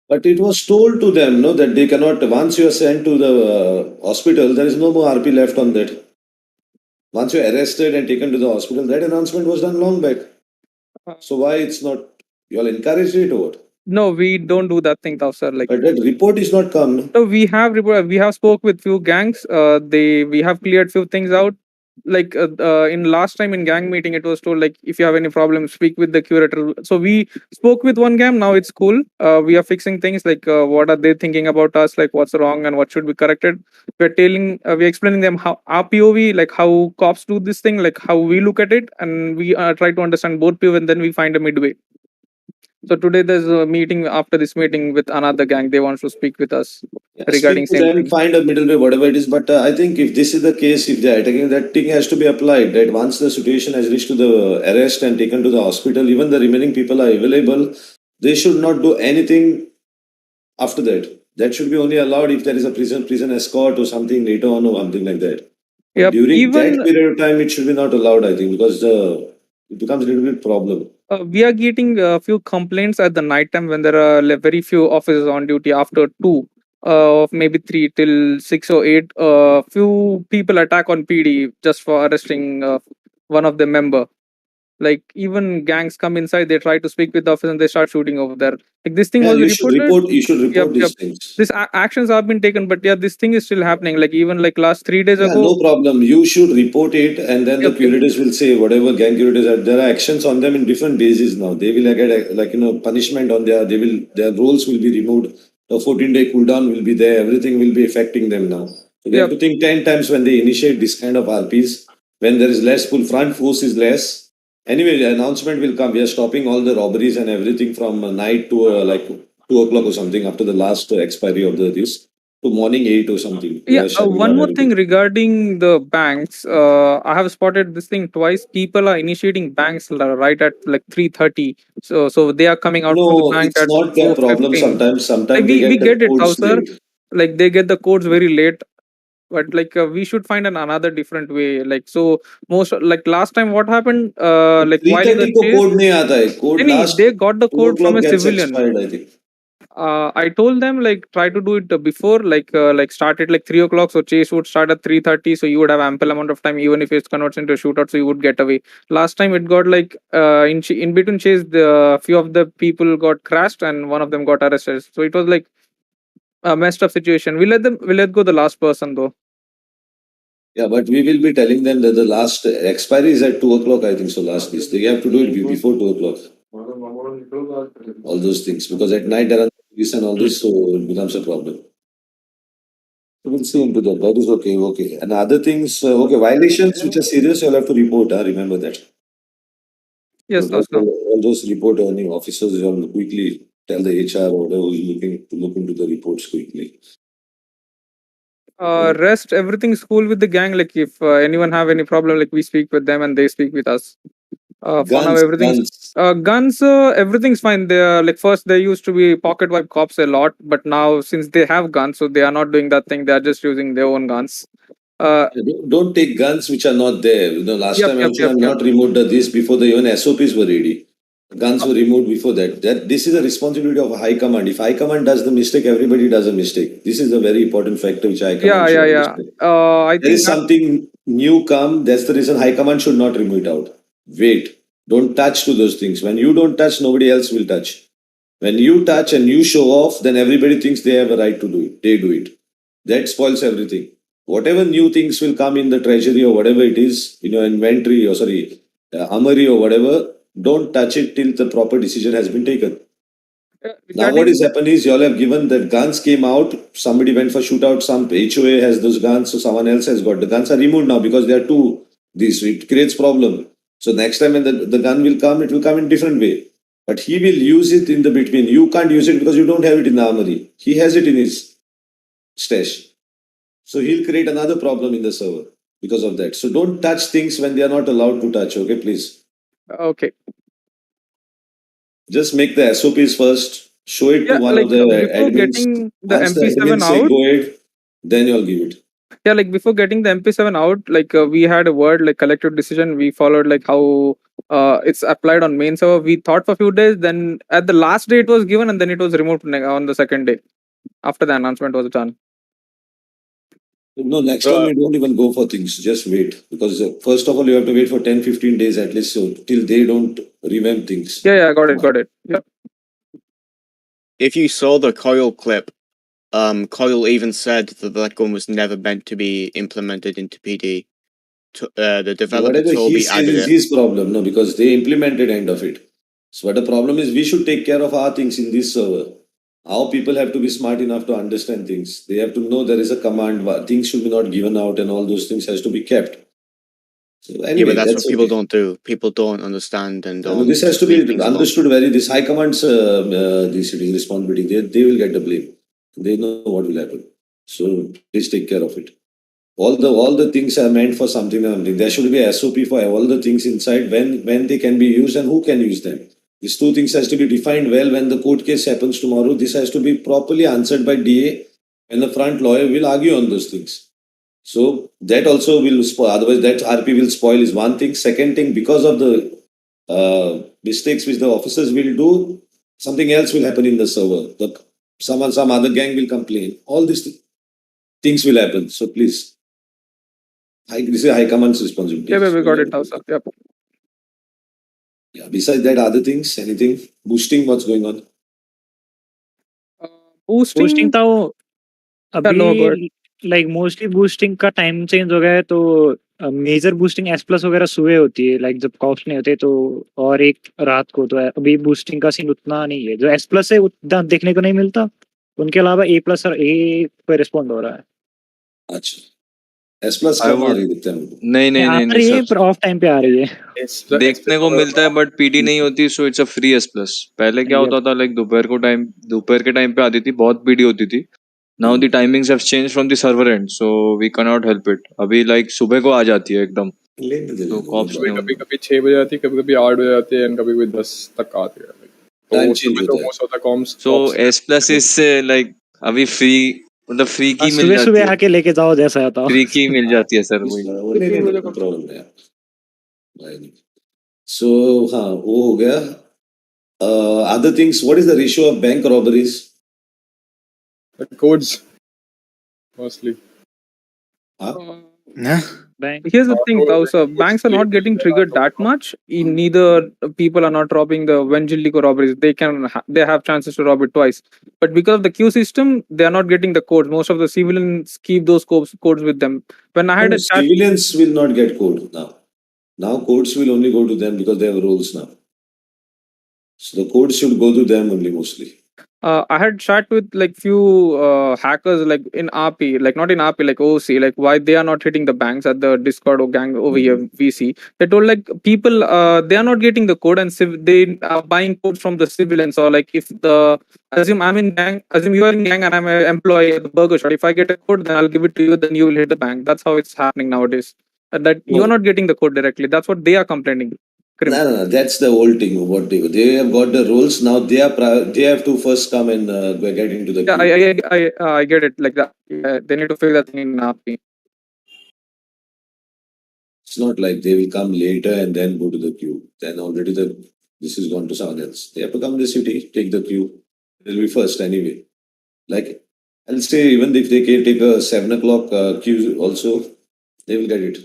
But it was told to them, no, that they cannot, once you are sent to the hospital, there is no more RP left on that. Once you're arrested and taken to the hospital, that announcement was done long back. So why it's not, you all encourage it or what? No, we don't do that thing, sir. Like, but that report is not come. So we have spoke with few gangs. We have cleared few things out. Like in last time in gang meeting, it was told like if you have any problem, speak with the curator. So we spoke with one gang. Now it's cool. We are fixing things like what are they thinking about us, like what's wrong and what should be corrected. We're explaining them how our POV, like how cops do this thing, like how we look at it, and we try to understand both POV, and then we find a midway. So today there's a meeting after this meeting with another gang. They want to speak with us regarding Speak to same them, thing. find a middle way, whatever it is. But I think if this is the case, if they are attacking, that thing has to be applied. That once the situation has reached to the arrest and taken to the hospital, even the remaining people are available. They should not do anything after that. That should be only allowed if there is a prison escort or something later on or something like that. Yep. During that period of time, it should be not allowed, I think, because it becomes a little bit problem. We are getting a few complaints at the night time when there are very few officers on duty after 2 of maybe 3 till 6 or 8. Few people attack on PD just for arresting one of the member. Like even gangs come inside, they try to speak with the officer and they start shooting over there. Like this thing was you should reported. You should report these things. This actions have been taken, but this thing is still happening. Like even like last 3 days ago. No problem. You should report it, and then the curators will say whatever gang curators are. There are actions on them in different bases now. They will get punishment on their roles will be removed. The 14-day cooldown will be there. Everything will be affecting them now. So they have to think 10 times when they initiate this kind of RPs. When there is less pull, front force is less. Anyway, the announcement will come. We are stopping all the robberies and everything from night to 2 o'clock or something after the last expiry of this to morning 8 or something. One more thing regarding the banks. I have spotted this thing twice. People are initiating banks right at like 3:30. So they are coming out from the bank it's at not their problem 4:15. Sometimes we get it, codes sir. late. Like they get the codes very late. But like we should find another different way. Like so, most like last time, what happened? Like while the 3:30 को code नहीं आता है. Code last they got the 2 code from o'clock a gets civilian. expired, I think. I told them like try to do it before like start at like 3 o'clock, so chase would start at 3:30, so you would have ample amount of time even if it converts into a shootout, so you would get away. Last time it got like in between chase, the few of the people got crashed and one of them got arrested, so it was like a messed up situation. We let go the last person though. Yeah, but we will be telling them that the last expiry is at 2 o'clock, I think so. Last this they have to do it before 2 o'clock. All those things, because at night there are police and all this, so it becomes a problem. So we'll see into that. That is okay. Okay, and other things, violations which are serious, you'll have to report. Remember that. Yes, so all those report earning officers, you'll quickly tell the HR or whatever who's looking to look into the reports quickly. Rest everything's cool with the gang. Like if anyone have any problem, like we speak with them and they speak with us. For now, everything's guns. Everything's fine. They are like first they used to be pocket wipe cops a lot, but now since they have guns, so they are not doing that thing. They are just using their own guns. Don't take guns which are not there. Last time I have not removed this before the even SOPs were ready. Guns were removed before that. This is a responsibility of high command. If high command does the mistake, everybody does a mistake. This is a very important factor which high command should understand. I there is something new come. That's the reason high command should not remove it out. Wait. Don't touch to those things. When you don't touch, nobody else will touch. When you touch and you show off, then everybody thinks they have a right to do it. They do it. That spoils everything. Whatever new things will come in the treasury or whatever it is, inventory or armory or whatever, don't touch it till the proper decision has been taken. Now what is happened is you all have given that guns came out, somebody went for shootout, some HOA has those guns, so someone else has got. The guns are removed now because there are two. This it creates problem. So next time when the gun will come, it will come in different way. But he will use it in the between. You can't use it because you don't have it in the armory. He has it in his stash. So he'll create another problem in the server because of that. So don't touch things when they are not allowed to touch, okay, please. Okay. Just make the SOPs first, show it to one of the before admins. getting the Once the MP7 admins say out, go ahead, then you'll give it. yeah, like before getting the MP7 out, we had a word like collective decision. We followed like how it's applied on main server. We thought for a few days, then at the last day it was given, and then it was removed on the second day after the announcement was done. No, next time you don't even go for things. Just wait. Because first of all, you have to wait for 10-15 days at least so till they don't revamp things. Yeah, got it. Yeah. If you saw the Coil clip, Coil even said that gun was never meant to be implemented into PD. The developer Whatever he Toby says added is it. his problem, no, because they implemented end of it. So what the problem is, we should take care of our things in this server. Our people have to be smart enough to understand things. They have to know there is a command, things should be not given out and all those things has to be kept. So anyway, Yeah, but that's what okay. people don't do. People don't understand and don't. This has to leave be things alone. understood very. This high command's this responsibility. They will get the blame. They know what will happen. So please take care of it. All the things are meant for something. There should be a SOP for all the things inside when they can be used and who can use them. These two things has to be defined well. When the court case happens tomorrow, this has to be properly answered by DA, and the front lawyer will argue on those things. So that also will spoil. Otherwise, that RP will spoil is one thing. Second thing, because of the mistakes which the officers will do, something else will happen in the server. Some other gang will complain. All these things will happen. So please. This is High Command's responsibility. Yeah, we got it now, sir. Yep. Yeah. Besides that, other things, anything? Boosting, what's going on? Boosting था वो no, go अभी like mostly boosting का time change हो गया है तो major boosting S plus वगैरह सुबह होती है लाइक जब कॉप्स नहीं होते तो और एक रात को तो अभी बूस्टिंग का सीन उतना नहीं है जो एस प्लस है उतना देखने को नहीं मिलता उनके अलावा ए प्लस और ए पे रिस्पॉन्ड हो रहा है अच्छा एस प्लस कब आ रही है नहीं पर ऑफ टाइम पे आ रही है देखने को मिलता है बट पीडी नहीं होती so it's a free S plus पहले क्या होता था लाइक दोपहर के टाइम पे आती थी बहुत पीडी होती थी now the timings have change from the server and so we can not help it अभी लाइक सुबह को आ जाती है एकदम तो कॉप्स में कभी 6 बजे आती है कभी 8 बजे आती है एंड कभी 10 तक आती है टाइम चेंज होता है most of the comms so S plus is like अभी फ्री मतलब फ्री की मिल सुबह जाती सुबह है आके लेके जाओ जैसा आता फ्री की मिल जाती है सर प्रॉब्लम है सो हाँ वो हो गया other things what is the ratio of bank robberies the codes mostly Here's the thing, so banks are not getting triggered that much. Neither people are not robbing the Vengilico robberies. They have chances to rob it twice. But because of the queue system, they are not getting the codes. Most of the civilians keep those codes with them. When I had a chat, civilians will not get code now. Now codes will only go to them because they have rules now. So the codes should go to them only mostly. I had chat with like few hackers like in RP, like not in RP, like OC, like why they are not hitting the banks at the Discord or gang over here VC. They told like people they are not getting the code and they are buying code from the civilians or like if assume I'm in gang, assume you are in gang and I'm an employee at the burger shop. If I get a code, then I'll give it to you. Then you will hit the bank. That's how it's happening nowadays. That you are not getting the code directly. That's what they are complaining. No, that's the old thing. What they have got the rules now. They have to first come and get into the. Yeah, I get it like that. They need to figure that thing in RP. It's not like they will come later and then go to the queue. Then already this is gone to someone else. They have to come to the city, take the queue. They'll be first anyway. Like I'll say, even if they can take a 7 o'clock queue also, they will get it.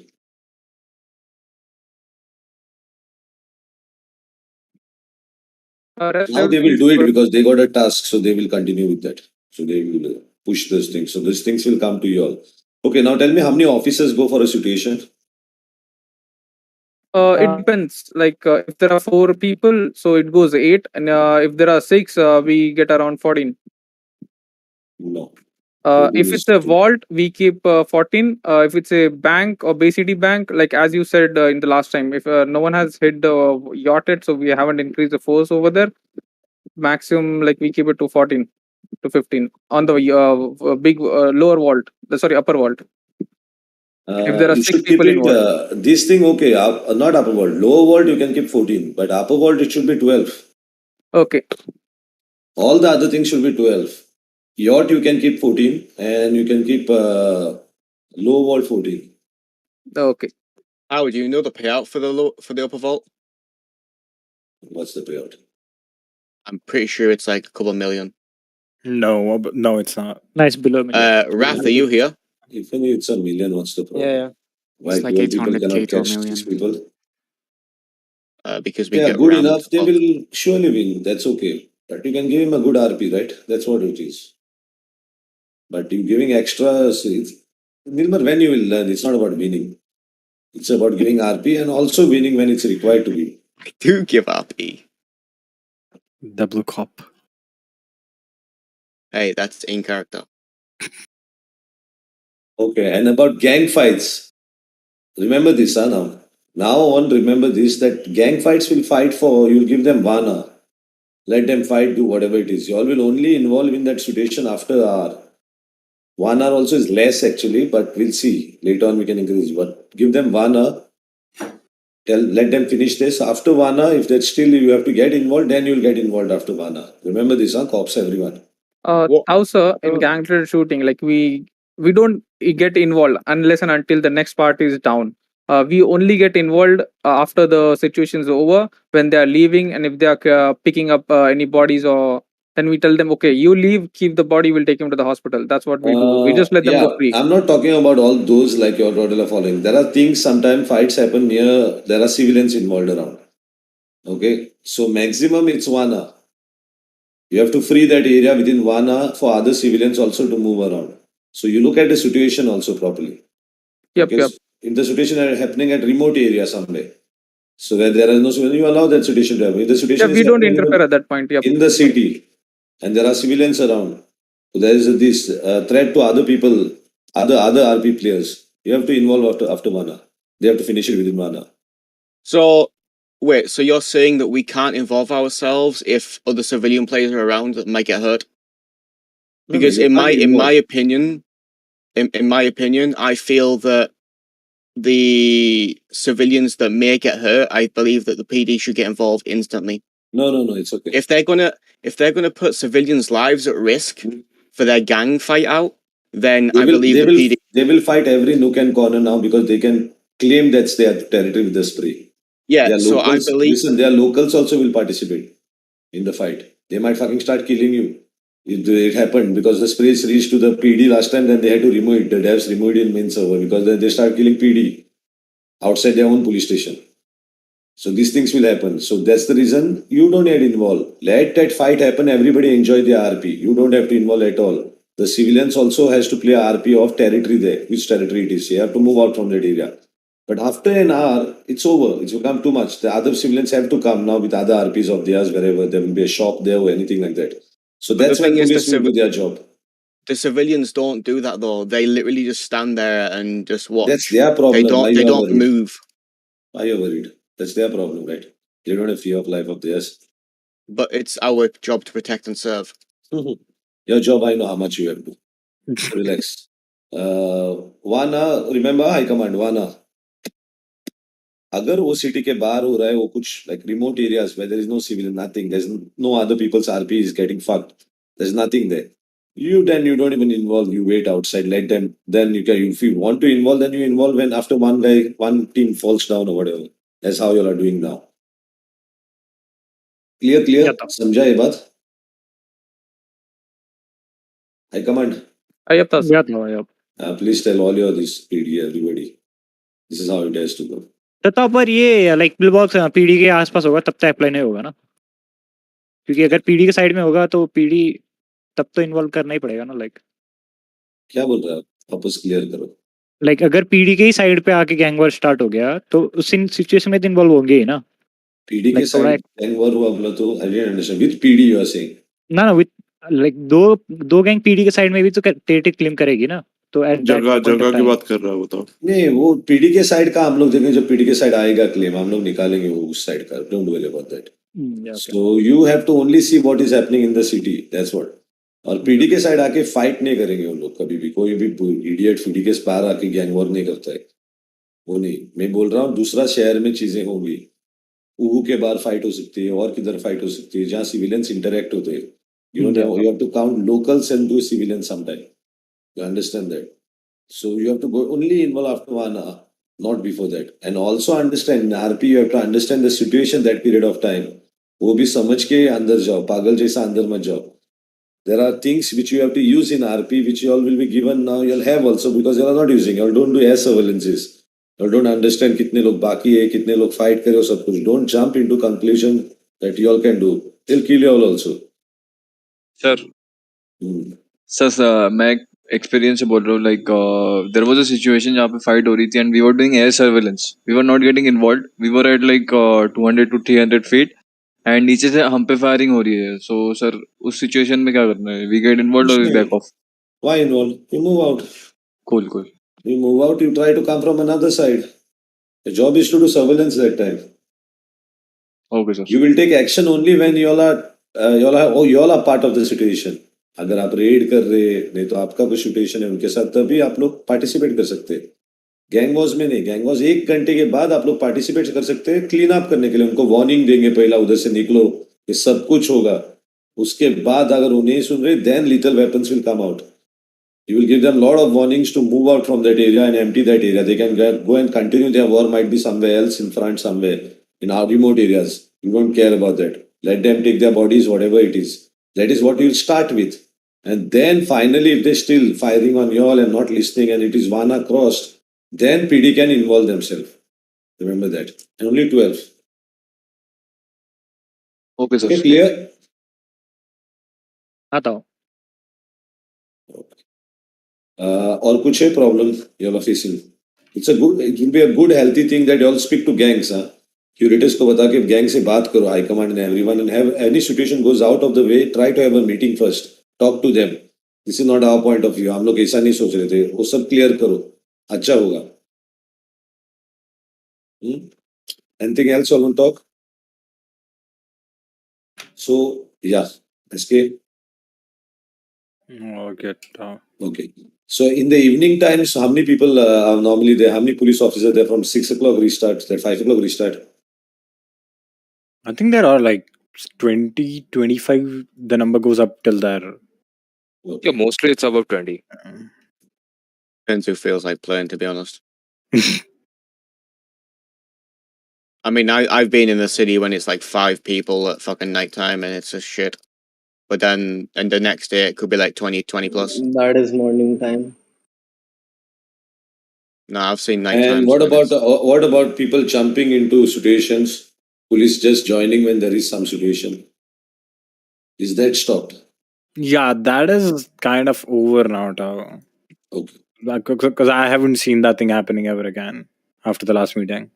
Rest Now they everything will is do it good. because they got a task, so they will continue with that. So they will push those things. So these things will come to you all. Okay, now tell me how many officers go for a situation? It depends. Like if there are 4 people, so it goes 8, and if there are 6, we get around 14. No. If it's a vault, we keep 14. If it's a bank or Bay City Bank, like as you said in the last time, if no one has hit the yacht yet, so we haven't increased the force over there. Maximum, like we keep it to 14 to 15 on the big lower vault. Sorry, upper vault. If there are You 6 should keep people it, involved. this thing, okay, not upper vault. Lower vault, you can keep 14, but upper vault, it should be 12. Okay. All the other things should be 12. Yacht, you can keep 14, and you can keep low vault 14. Okay. How do you know the payout for the upper vault? What's the payout? I'm pretty sure it's like a couple million. No, no, it's not. Nice below million. Wrath, are you here? If only it's a million, what's the problem? Yeah. Why It's like 12 people 800K cannot to a catch million. 6 people? Because we Yeah, get good rammed enough. They off. will surely win. That's okay. But you can give him a good RP, right? That's what it is. But you giving extra, Nilmar, when you will learn, it's not about winning. It's about giving RP and also winning when it's required to be. I do give RP. The blue cop. Hey, that's in character. Okay, and about gang fights. Remember this, now. Now on, remember this, that gang fights will fight for, you'll give them 1 hour. Let them fight, do whatever it is. You all will only involve in that situation after hour. 1 hour also is less actually, but we'll see. Later on we can increase. But give them 1 hour. Let them finish this. After 1 hour, if that's still you have to get involved, then you'll get involved after 1 hour. Remember this, cops, everyone. Tausa, in gang-related shooting, like we don't get involved unless and until the next party is down. We only get involved after the situation is over, when they are leaving, and if they are picking up any bodies, or then we tell them, okay, you leave, keep the body, we'll take him to the hospital. That's what we do. We just let them go Yeah, free. I'm not talking about all those like your total following. There are things, sometimes fights happen near, there are civilians involved around. Okay, so maximum it's 1 hour. You have to free that area within 1 hour for other civilians also to move around. So you look at the situation also properly. Because if the situation are happening at remote area somewhere, so where there are no civilians, you allow that situation to happen. If the situation is We don't happening interfere at that point. in the city, and there are civilians around, so there is this threat to other people, other RP players. You have to involve after 1 hour. They have to finish it within 1 hour. So, wait, so you're saying that we can't involve ourselves if other civilian players are around that might get hurt? Because in my opinion, I feel that the civilians that may get hurt, I believe that the PD should get involved instantly. No, it's okay. If they're gonna put civilians' lives at risk for their gang fight out, then I believe the PD. They will fight every nook and corner now because they can claim that's their territory with the spray. Yeah, so I believe. Listen, their locals also will participate in the fight. They might fucking start killing you. It happened because the sprays reached to the PD last time, then they had to remove it. The devs removed it in main server because then they start killing PD outside their own police station. So these things will happen. So that's the reason you don't get involved. Let that fight happen. Everybody enjoy the RP. You don't have to involve at all. The civilians also has to play RP of territory there, which territory it is. You have to move out from that area. But after an hour, it's over. It's become too much. The other civilians have to come now with other RPs of theirs, wherever there will be a shop there or anything like that. So that's when police will do their job. The civilians don't do that though. They literally just stand there and just watch. That's their problem. They don't move. Why are you worried? That's their problem, right? They don't have fear of life of theirs. But it's our job to protect and serve. Your job, I know how much you have to. Relax. 1 hour, remember high command, 1 hour. अगर वो city के बाहर हो रहा है वो कुछ like remote areas where there is no civilian, nothing, there's no other people's RP is getting fucked, there's nothing there. You don't even involve, you wait outside, let them, then you can, if you want to involve, then you involve when after one team falls down or whatever. That's how you are doing now. Clear? समझा ये बात? High command. Please tell all your this PD everybody. This is how it has to go. तो पर ये like bill box PD के आसपास होगा तब तक अप्लाई नहीं होगा ना क्योंकि अगर पीडी के साइड में होगा तो पीडी तब तो इन्वॉल्व करना ही पड़ेगा ना, लाइक क्या बोल रहा है? वापस क्लियर करो। लाइक अगर पीडी के ही साइड पे आके गैंग वॉर स्टार्ट हो गया तो उस सिचुएशन में तो इन्वॉल्व होंगे ही ना। पीडी के Like थोड़ा साइड गैंग वॉर हुआ बोला तो I didn't understand with PD you are saying. ना विद लाइक दो गैंग पीडी के साइड में भी तो टेटिक क्लेम करेगी ना, तो एट जगह जगह की बात कर रहा है वो तो। नहीं वो पीडी के साइड का हम लोग देखेंगे, जब पीडी के साइड आएगा क्लेम हम लोग निकालेंगे वो उस साइड का, don't worry about that. So you have to only see what is happening in the city, that's what. और पीडी के साइड आके फाइट नहीं करेंगे वो लोग कभी भी, कोई भी इडियट पीडी के पार आके गैंग वॉर नहीं करता है, वो नहीं। मैं बोल रहा हूँ दूसरा शहर में चीजें होंगी, उहू के बाहर फाइट हो सकती है और किधर फाइट हो सकती है जहाँ सिविलियंस इंटरेक्ट होते हैं। You have to count locals and do civilians sometime. You understand that? So you have to go only involve after 1 hour, not before that. And also understand in RP you have to understand the situation that period of time. वो भी समझ के अंदर जाओ, पागल जैसा अंदर मत जाओ. There are things which you have to use in RP which you all will be given now. You'll have also because you are not using. You don't do air surveillances. You don't understand कितने लोग बाकी है, कितने लोग fight करे, सब कुछ. Don't jump into conclusion that you all can do. They'll kill you all also. Sir sir मैं एक्सपीरियंस से बोल रहा हूँ, like there was a situation जहाँ पे फाइट हो रही थी and we were doing air surveillance, we were not getting involved, we were at like 200 to 300 feet and नीचे से हम पे फायरिंग हो रही है। सो सर उस सिचुएशन में क्या करना है? वी गेट इन्वॉल्वड और we back off? Why involved? You move out. Cool, cool. You move out, you try to come from another side. The job is to do surveillance that time. Okay, sir. You will take action only when you all are part of the situation. अगर आप red कर रहे नहीं तो आपका कोई situation है उनके साथ, तभी आप लोग पार्टिसिपेट कर सकते हैं। गैंग वॉर्स में नहीं, गैंग वॉर्स 1 घंटे के बाद आप लोग पार्टिसिपेट कर सकते हैं क्लीन अप करने के लिए, उनको वार्निंग देंगे पहला उधर से निकलो, ये सब कुछ होगा। उसके बाद अगर वो नहीं सुन रहे then lethal weapons will come out. You will give them lot of warnings to move out from that area and empty that area. They can go and continue their war, might be somewhere else in front, somewhere in our remote areas. You don't care about that. Let them take their bodies, whatever it is. That is what you will start with. And then finally, if they're still firing on you all and not listening and it is 1 hour crossed, then PD can involve themselves. Remember that. And only 12. Okay, sir. Okay, clear? आता हूँ। और कुछ है problem you are facing? It will be a good healthy thing that you all speak to gangs. Curators को बता के gang से बात करो, high command and everyone, and have any situation goes out of the way, try to have a meeting first, talk to them. This is not our point of view, हम लोग ऐसा नहीं सोच रहे थे, वो सब क्लियर करो, अच्छा होगा। Anything else on talk? So या SK okay. So in the evening times, how many people are normally there? How many police officers there from 6 o'clock restart, that 5 o'clock restart? I think there are like 20, 25. The number goes up till there. Yeah, mostly it's above 20. Depends who feels like playing, to be honest. I mean, I've been in the city when it's like 5 people at fucking nighttime and it's just shit. But then, and the next day it could be like 20 plus. That is morning time. No, I've seen night times. And what about people jumping into situations? Police just joining when there is some situation. Is that stopped? Yeah, that is kind of over now. Okay. Because I haven't seen that thing happening ever again after the last meeting.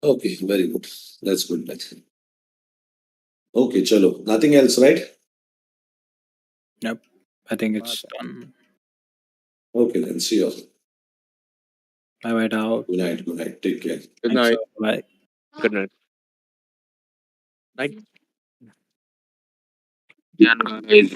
Okay, very good. That's good. Okay, chalo. Nothing else, right? Yep. I think it's done. Okay, then see you all. Bye now. Good night. Good night. Take care. Good night. Bye. Good night. Night. Yeah, guys.